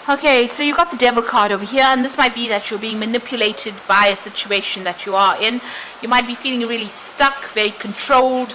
Okay, so you got the devil card over here, and this might be that you're being manipulated by a situation that you are in. You might be feeling really stuck, very controlled,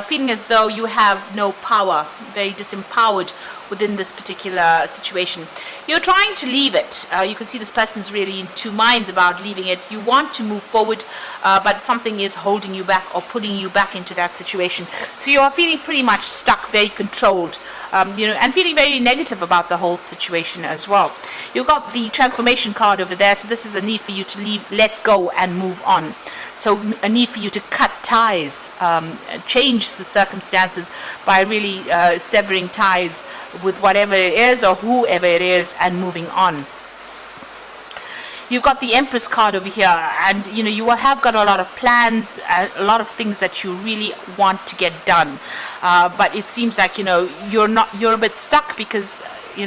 feeling as though you have no power, very disempowered within this particular situation. You're trying to leave it. You can see this person's really in two minds about leaving it. You want to move forward, but something is holding you back or pulling you back into that situation. So you are feeling pretty much stuck, very controlled, and feeling very negative about the whole situation as well. You've got the transformation card over there, so this is a need for you to leave, let go, and move on. So a need for you to cut ties, change the circumstances by really severing ties with whatever it is or whoever it is and moving on. You've got the Empress card over here, and you have got a lot of plans, a lot of things that you really want to get done, but it seems like you're a bit stuck because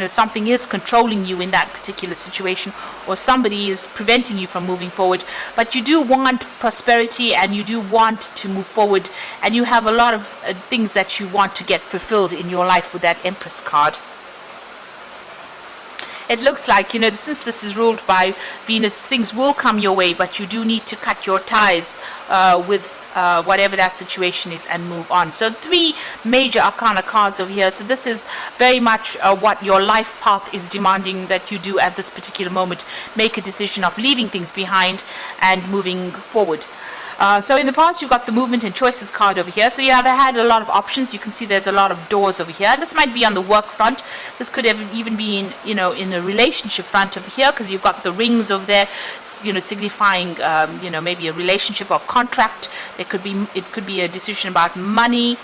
something is controlling you in that particular situation, or somebody is preventing you from moving forward. But you do want prosperity, and you do want to move forward, and you have a lot of things that you want to get fulfilled in your life with that Empress card. It looks like, since this is ruled by Venus, things will come your way, but you do need to cut your ties with whatever that situation is and move on. So 3 major arcana cards over here. So this is very much what your life path is demanding that you do at this particular moment. Make a decision of leaving things behind and moving forward. So in the past, you've got the movement and choices card over here. So yeah, they had a lot of options. You can see there's a lot of doors over here. This might be on the work front. This could even be in, in the relationship front over here, because you've got the rings over there, signifying, maybe a relationship or contract. It could be a decision about money,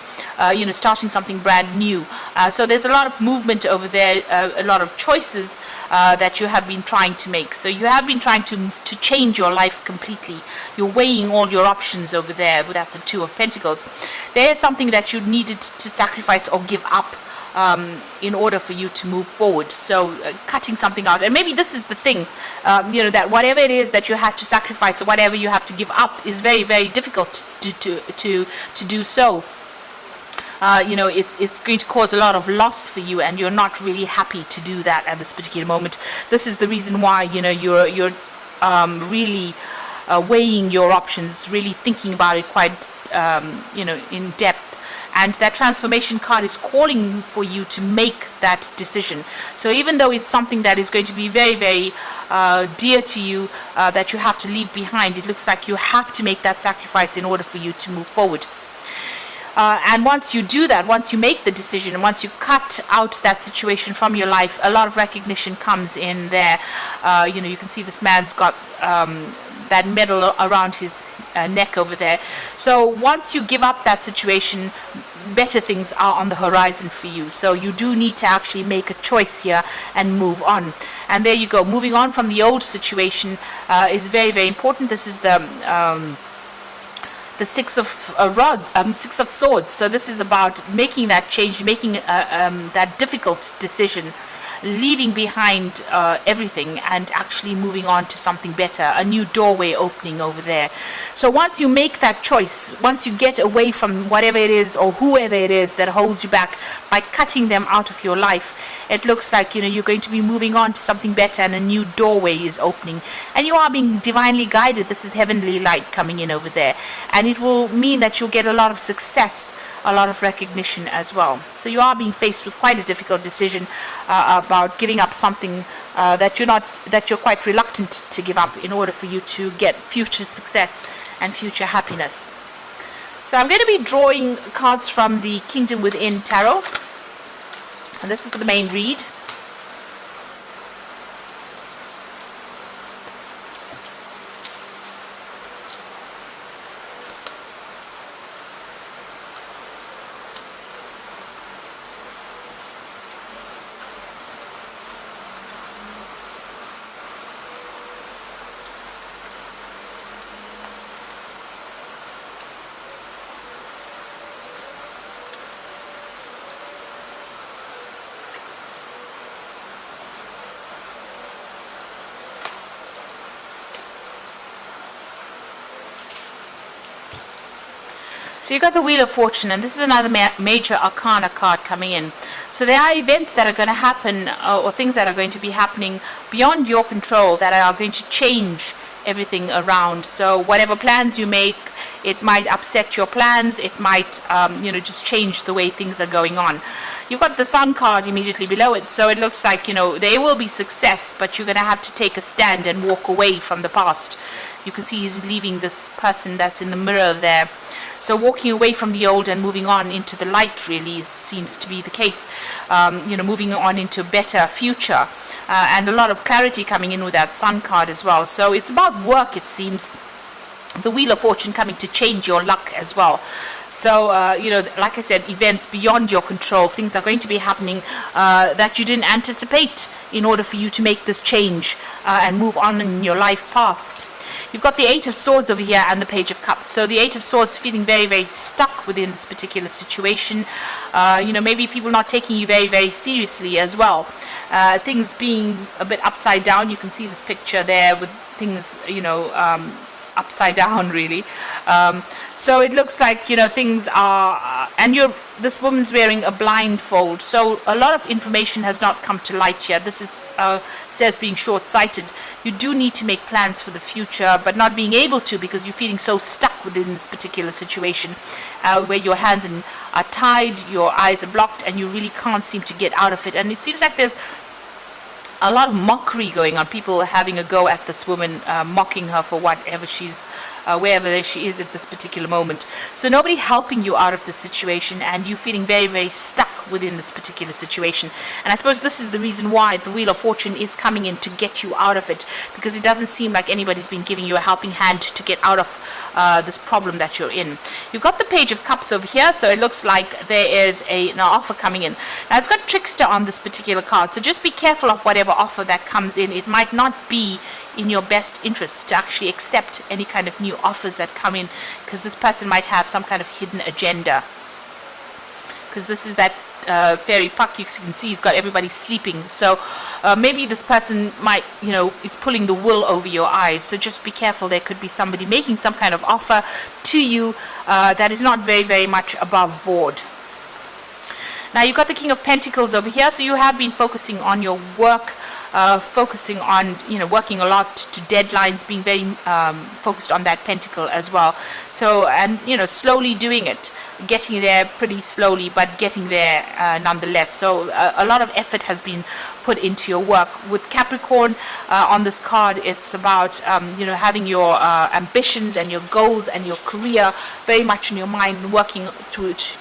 starting something brand new. So there's a lot of movement over there, a lot of choices that you have been trying to make. So you have been trying to change your life completely. You're weighing all your options over there. But that's a 2 of Pentacles. There's something that you needed to sacrifice or give up in order for you to move forward. So cutting something out, and maybe this is the thing, that whatever it is that you had to sacrifice or whatever you have to give up is very, very difficult to do so. It's going to cause a lot of loss for you, and you're not really happy to do that at this particular moment. This is the reason why you're really weighing your options, really thinking about it quite in depth. And that transformation card is calling for you to make that decision. So even though it's something that is going to be very, very dear to you, that you have to leave behind, it looks like you have to make that sacrifice in order for you to move forward. And once you do that, once you make the decision, and once you cut out that situation from your life, a lot of recognition comes in there. You can see this man's got that medal around his neck over there. So once you give up that situation, better things are on the horizon for you. So you do need to actually make a choice here and move on. And there you go. Moving on from the old situation is very, very important. This is the 6 of Swords. So this is about making that change, making that difficult decision, leaving behind everything and actually moving on to something better, a new doorway opening over there. So once you make that choice, once you get away from whatever it is or whoever it is that holds you back by cutting them out of your life, it looks like you're going to be moving on to something better, and a new doorway is opening, and you are being divinely guided. This is heavenly light coming in over there, and it will mean that you'll get a lot of success, a lot of recognition as well. So you are being faced with quite a difficult decision about giving up something that you're quite reluctant to give up in order for you to get future success and future happiness. So I'm going to be drawing cards from the Kingdom Within Tarot, and this is for the main read. So you got the Wheel of Fortune, and this is another major arcana card coming in. So there are events that are going to happen, or things that are going to be happening beyond your control that are going to change everything around. So whatever plans you make, it might upset your plans. It might, just change the way things are going on. You've got the Sun card immediately below it, so it looks like, there will be success, but you're going to have to take a stand and walk away from the past. You can see he's leaving this person that's in the mirror there. So walking away from the old and moving on into the light really seems to be the case. Moving on into a better future. And a lot of clarity coming in with that Sun card as well. So it's about work, it seems. The Wheel of Fortune coming to change your luck as well. So, like I said, events beyond your control, things are going to be happening that you didn't anticipate in order for you to make this change and move on in your life path. You've got the Eight of Swords over here and the Page of Cups. So the Eight of Swords feeling very, very stuck within this particular situation. Maybe people not taking you very, very seriously as well. Things being a bit upside down. You can see this picture there with things, upside down really. So it looks like things are and this woman's wearing a blindfold, so a lot of information has not come to light yet. This is says being short-sighted. You do need to make plans for the future, but not being able to because you're feeling so stuck within this particular situation where your hands are tied, your eyes are blocked, and you really can't seem to get out of it. And it seems like there's a lot of mockery going on, people having a go at this woman, mocking her for whatever wherever she is at this particular moment. So nobody helping you out of the situation, and you feeling very, very stuck within this particular situation. And I suppose this is the reason why the Wheel of Fortune is coming in to get you out of it, because it doesn't seem like anybody's been giving you a helping hand to get out of this problem that you're in. You've got the Page of Cups over here, so it looks like there is an offer coming in. Now it's got Trickster on this particular card, so just be careful of whatever offer that comes in. It might not be in your best interest to actually accept any kind of new offers that come in, because this person might have some kind of hidden agenda. Because this is that fairy puck, you can see he's got everybody sleeping. So maybe this person might, is pulling the wool over your eyes. So just be careful. There could be somebody making some kind of offer to you that is not very, very much above board. Now you've got the King of Pentacles over here, so you have been focusing on your work, focusing on, working a lot to deadlines, being very focused on that pentacle as well. So, and, slowly doing it, getting there pretty slowly, but getting there nonetheless. So a lot of effort has been put into your work. With Capricorn on this card, it's about, having your ambitions and your goals and your career very much in your mind and working through it.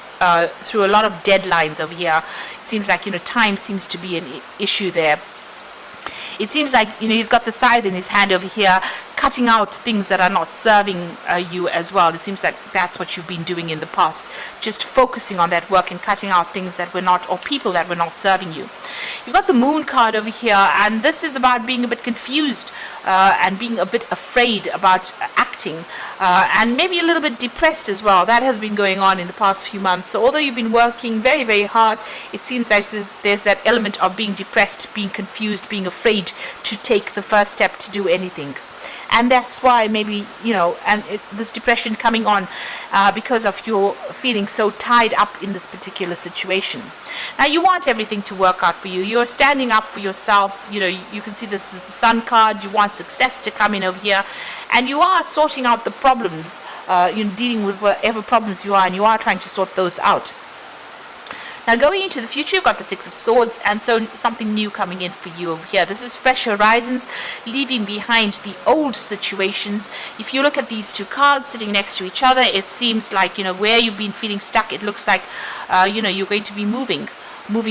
Through a lot of deadlines over here. It seems like time seems to be an issue there. It seems like he's got the scythe in his hand over here, cutting out things that are not serving you as well. It seems like that's what you've been doing in the past, just focusing on that work and cutting out things that were not, or people that were not serving you. You've got the Moon card over here, and this is about being a bit confused and being a bit afraid about acting, and maybe a little bit depressed as well. That has been going on in the past few months. So although you've been working very, very hard, it seems like there's that element of being depressed, being confused, being afraid to take the first step to do anything. And that's why maybe, this depression coming on because of your feeling so tied up in this particular situation. Now, you want everything to work out for you. You're standing up for yourself. You can see this is the Sun card. You want success to come in over here. And you are sorting out the problems, dealing with whatever problems you are, and you are trying to sort those out. Now going into the future, you've got the Six of Swords, and so something new coming in for you over here. This is fresh horizons, leaving behind the old situations. If you look at these two cards sitting next to each other, it seems like, where you've been feeling stuck, it looks like, you're going to be moving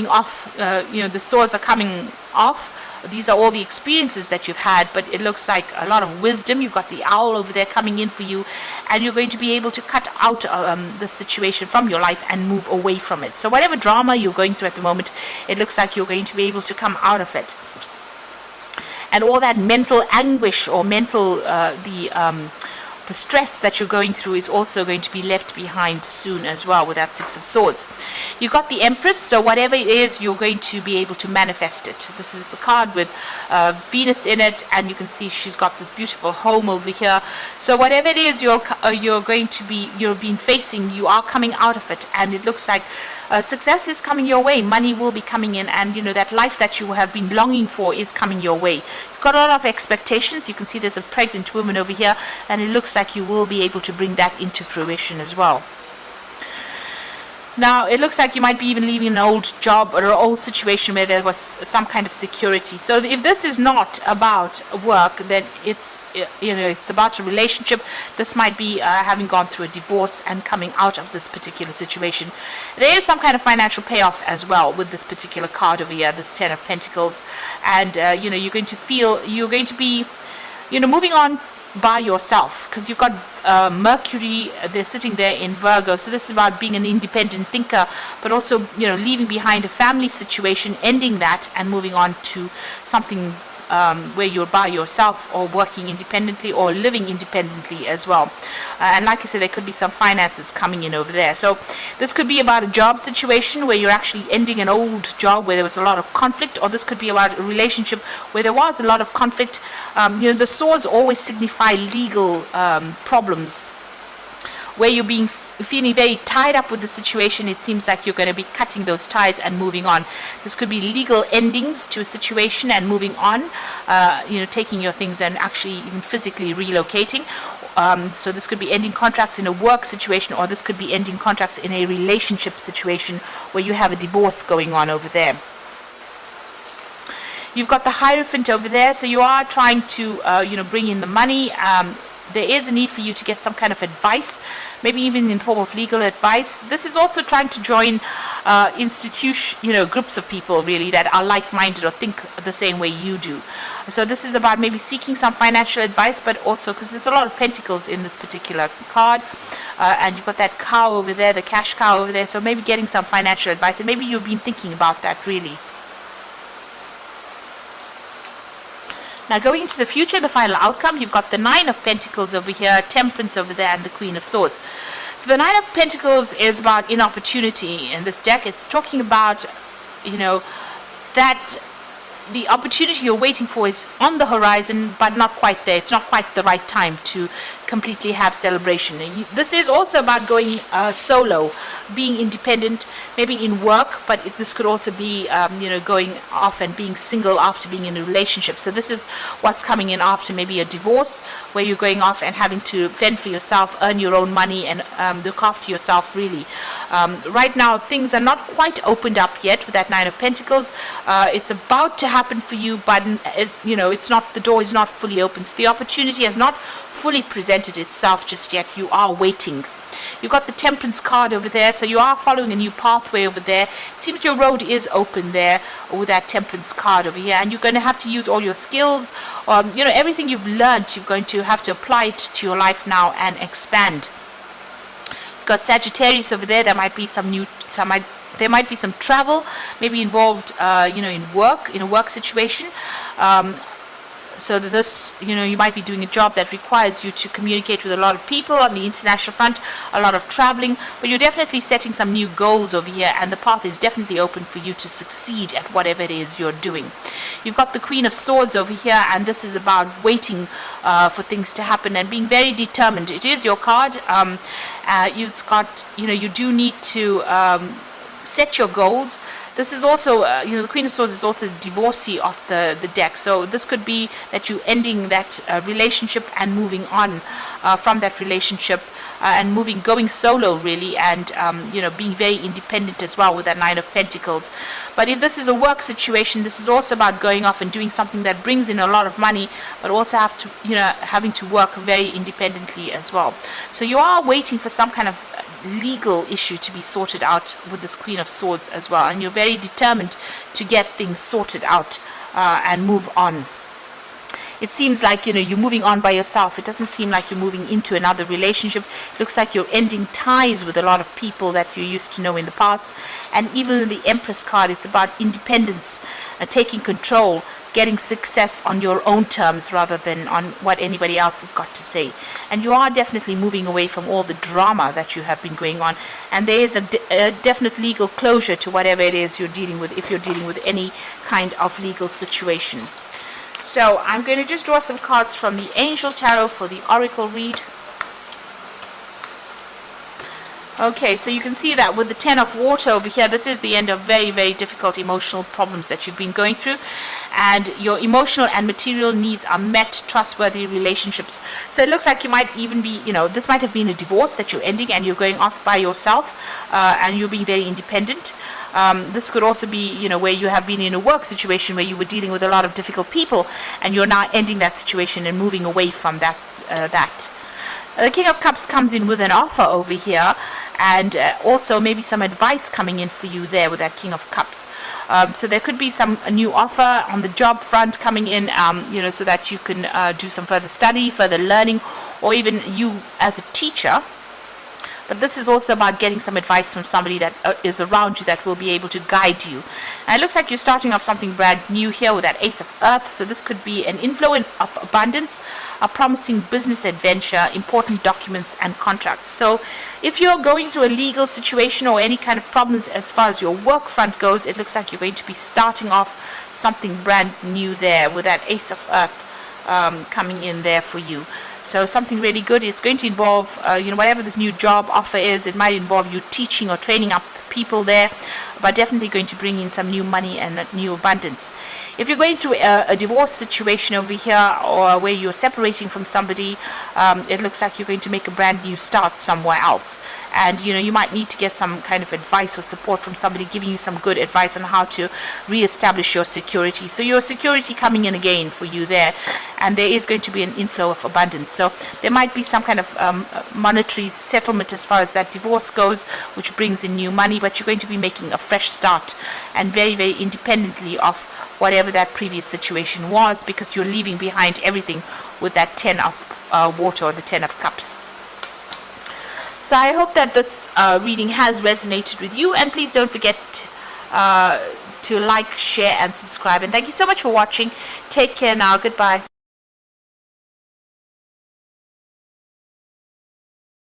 off. The swords are coming off. These are all the experiences that you've had, but it looks like a lot of wisdom. You've got the owl over there coming in for you, and you're going to be able to cut out the situation from your life and move away from it. So whatever drama you're going through at the moment, it looks like you're going to be able to come out of it. And all that mental anguish or mental, the stress that you're going through is also going to be left behind soon as well with that Six of Swords. You've got the Empress, so whatever it is, you're going to be able to manifest it. This is the card with Venus in it, and you can see she's got this beautiful home over here. So whatever it is you've been facing, you are coming out of it, and it looks like success is coming your way, money will be coming in, and that life that you have been longing for is coming your way. You've got a lot of expectations. You can see there's a pregnant woman over here, and it looks like you will be able to bring that into fruition as well. Now, it looks like you might be even leaving an old job or an old situation where there was some kind of security. So if this is not about work, then it's about a relationship. This might be having gone through a divorce and coming out of this particular situation. There is some kind of financial payoff as well with this particular card over here, this 10 of Pentacles. And, you're going to be, moving on by yourself, because you've got Mercury, they're sitting there in Virgo. So this is about being an independent thinker, but also leaving behind a family situation, ending that and moving on to something where you're by yourself, or working independently, or living independently as well. And like I said, there could be some finances coming in over there. So this could be about a job situation where you're actually ending an old job where there was a lot of conflict, or this could be about a relationship where there was a lot of conflict. The swords always signify legal problems where you're feeling very tied up with the situation. It seems like you're going to be cutting those ties and moving on. This could be legal endings to a situation and moving on, taking your things and actually even physically relocating. So this could be ending contracts in a work situation, or this could be ending contracts in a relationship situation where you have a divorce going on over there. You've got the Hierophant over there, so you are trying to bring in the money. There is a need for you to get some kind of advice, maybe even in the form of legal advice. This is also trying to join groups of people really that are like-minded or think the same way you do. So this is about maybe seeking some financial advice, but also because there's a lot of pentacles in this particular card, and you've got that cow over there, the cash cow over there. So maybe getting some financial advice, and maybe you've been thinking about that really. Now, going into the future, the final outcome, you've got the 9 of Pentacles over here, Temperance over there, and the Queen of Swords. So the 9 of Pentacles is about inopportunity in this deck. It's talking about, that the opportunity you're waiting for is on the horizon, but not quite there. It's not quite the right time to completely have celebration. This is also about going solo, being independent, maybe in work, but this could also be, going off and being single after being in a relationship. So this is what's coming in after maybe a divorce, where you're going off and having to fend for yourself, earn your own money, and look after yourself, really. Right now, things are not quite opened up yet with that 9 of Pentacles. It's about to happen for you, but it's not, the door is not fully open. So the opportunity has not fully presented itself just yet. You are waiting. You've got the Temperance card over there, so you are following a new pathway over there. It seems your road is open there with that Temperance card over here, and you're going to have to use all your skills. Everything you've learned, you're going to have to apply it to your life now and expand. You've got Sagittarius over there. There might be there might be some travel, maybe involved, in a work situation. So that this, you might be doing a job that requires you to communicate with a lot of people on the international front, a lot of traveling, but you're definitely setting some new goals over here, and the path is definitely open for you to succeed at whatever it is you're doing. You've got the Queen of Swords over here, and this is about waiting for things to happen and being very determined. It is your card. You do need to set your goals. This is also, the Queen of Swords is also the divorcee of the deck. So this could be that you ending that relationship and moving on from that relationship, and going solo really, and being very independent as well with that 9 of Pentacles. But if this is a work situation, this is also about going off and doing something that brings in a lot of money, but also having to work very independently as well. So you are waiting for some kind of legal issue to be sorted out with this Queen of Swords as well, and you're very determined to get things sorted out and move on. It seems like you're moving on by yourself. It doesn't seem like you're moving into another relationship. It looks like you're ending ties with a lot of people that you used to know in the past. And even in the Empress card, it's about independence, taking control, getting success on your own terms rather than on what anybody else has got to say. And you are definitely moving away from all the drama that you have been going on. And there is a definite legal closure to whatever it is you're dealing with, if you're dealing with any kind of legal situation. So I'm going to just draw some cards from the Angel Tarot for the Oracle read. Okay, so you can see that with the 10 of water over here, this is the end of very, very difficult emotional problems that you've been going through. And your emotional and material needs are met, trustworthy relationships. So it looks like you might even be, this might have been a divorce that you're ending and you're going off by yourself, and you're being very independent. This could also be, where you have been in a work situation where you were dealing with a lot of difficult people and you're now ending that situation and moving away from that. The King of Cups comes in with an offer over here, and also maybe some advice coming in for you there with that King of Cups. So there could be a new offer on the job front coming in, so that you can do some further study, further learning, or even you as a teacher. But this is also about getting some advice from somebody that is around you that will be able to guide you. And it looks like you're starting off something brand new here with that Ace of Earth. So this could be an inflow of abundance, a promising business adventure, important documents and contracts. So if you're going through a legal situation or any kind of problems as far as your work front goes, it looks like you're going to be starting off something brand new there with that Ace of Earth coming in there for you. So something really good. It's going to involve, whatever this new job offer is, it might involve you teaching or training up people there, but definitely going to bring in some new money and new abundance. If you're going through a divorce situation over here, or where you're separating from somebody, it looks like you're going to make a brand new start somewhere else. And you might need to get some kind of advice or support from somebody giving you some good advice on how to reestablish your security. So your security coming in again for you there, and there is going to be an inflow of abundance. So there might be some kind of monetary settlement as far as that divorce goes, which brings in new money, but you're going to be making a fresh start, and very, very independently of whatever that previous situation was, because you're leaving behind everything with that 10 of water, or the 10 of cups. So I hope that this reading has resonated with you, and please don't forget to like, share and subscribe, and thank you so much for watching. Take care now. Goodbye.